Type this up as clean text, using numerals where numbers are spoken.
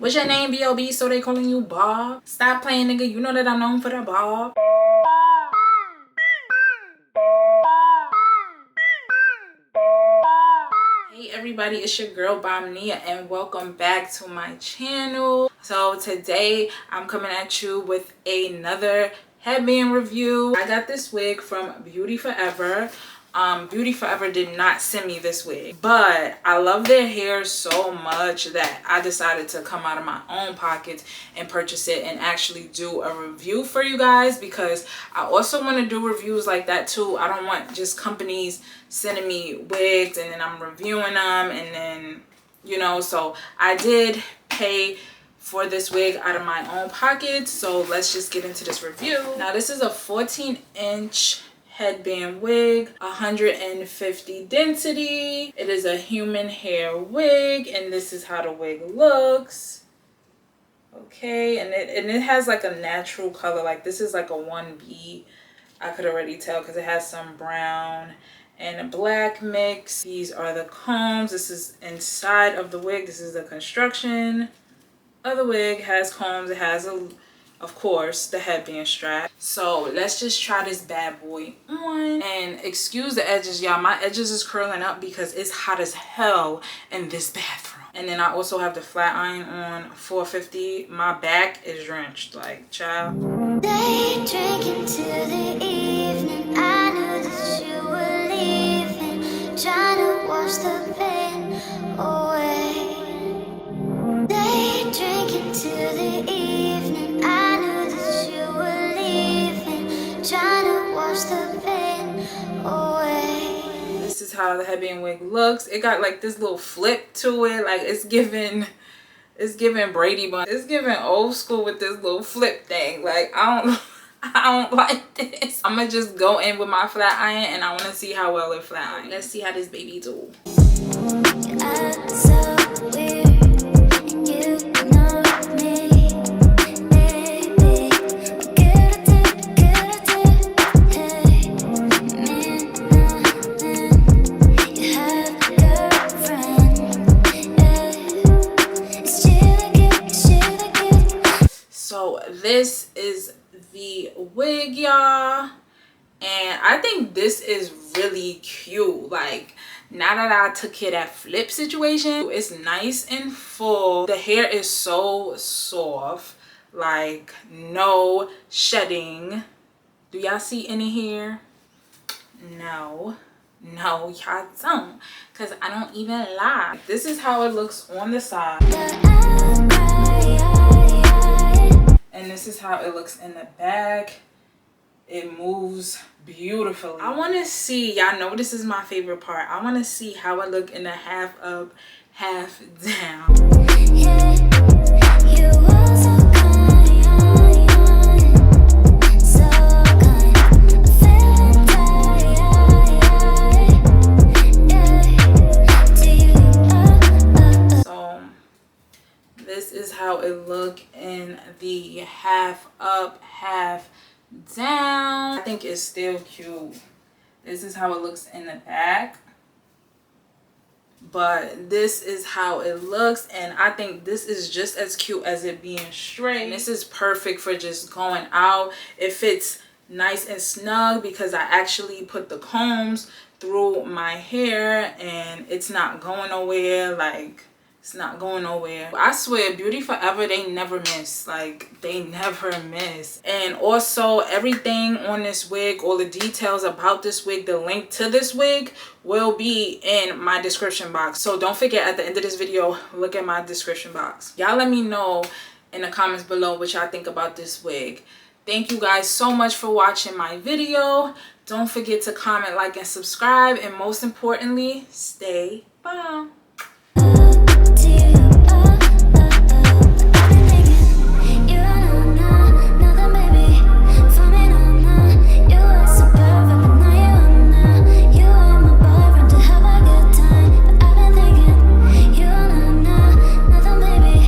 What's your name, B.O.B.? So they calling you Bob? Stop playing, nigga. You know that I'm known for the Bob. Hey everybody, it's your girl Bomb Nia and welcome back to my channel. So today I'm coming at you with another headband review. I got this wig from Beauty Forever. Beauty Forever did not send me this wig, but I love their hair so much that I decided to come out of my own pockets and purchase it and actually do a review for you guys, because I also want to do reviews like that too. I don't want just companies sending me wigs and then I'm reviewing them and then, you know, so I did pay for this wig out of my own pocket. So let's just get into this review. Now this is a 14-inch headband wig, 150 density. It is a human hair wig and this is how the wig looks. Okay, and it has like a natural color. Like this is like a 1B. I could already tell because it has some brown and a black mix. These are the combs. This is inside of the wig. This is the construction of the wig. It has combs. It has of course the headband strap. So let's just try this bad boy on. And excuse the edges, y'all. My edges is curling up because it's hot as hell in this bathroom. And then I also have the flat iron on 450. My back is drenched, like, child. They drink into the evening. I knew that you were leaving, trying to wash the pain away. They drink into the evening. I knew that you were leaving, trying to wash the pain away. This is how the headband wig looks. It got like this little flip to it. Like it's giving Brady Bunch. It's giving old school with this little flip thing. Like I don't like this. I'm gonna just go in with my flat iron and I want to see how well it flat iron. Let's see how this baby do. So this is the wig, y'all, and I think this is really cute. Like now that I took care of that flip situation, it's nice and full. The hair is so soft, like no shedding. Do y'all see any hair? No, y'all don't, because I don't even lie. This is how it looks on the side. And this is how it looks in the back. It moves beautifully. I want to see, y'all know this is my favorite part. I want to see how it look in the half up, half down. Yeah, you were so kind, so kind. Feeling tired. So this is how it look in the half up, half down. I think it's still cute. This is how it looks in the back, but this is how it looks, and I think this is just as cute as it being straight. And this is perfect for just going out. It fits nice and snug because I actually put the combs through my hair and it's not going nowhere. Like it's not going nowhere. I swear Beauty Forever, they never miss. Like they never miss. And also everything on this wig, all the details about this wig, the link to this wig will be in my description box. So don't forget, at the end of this video, look at my description box. Y'all let me know in the comments below what y'all think about this wig. Thank you guys so much for watching my video. Don't forget to comment, like, and subscribe. And most importantly, stay bomb.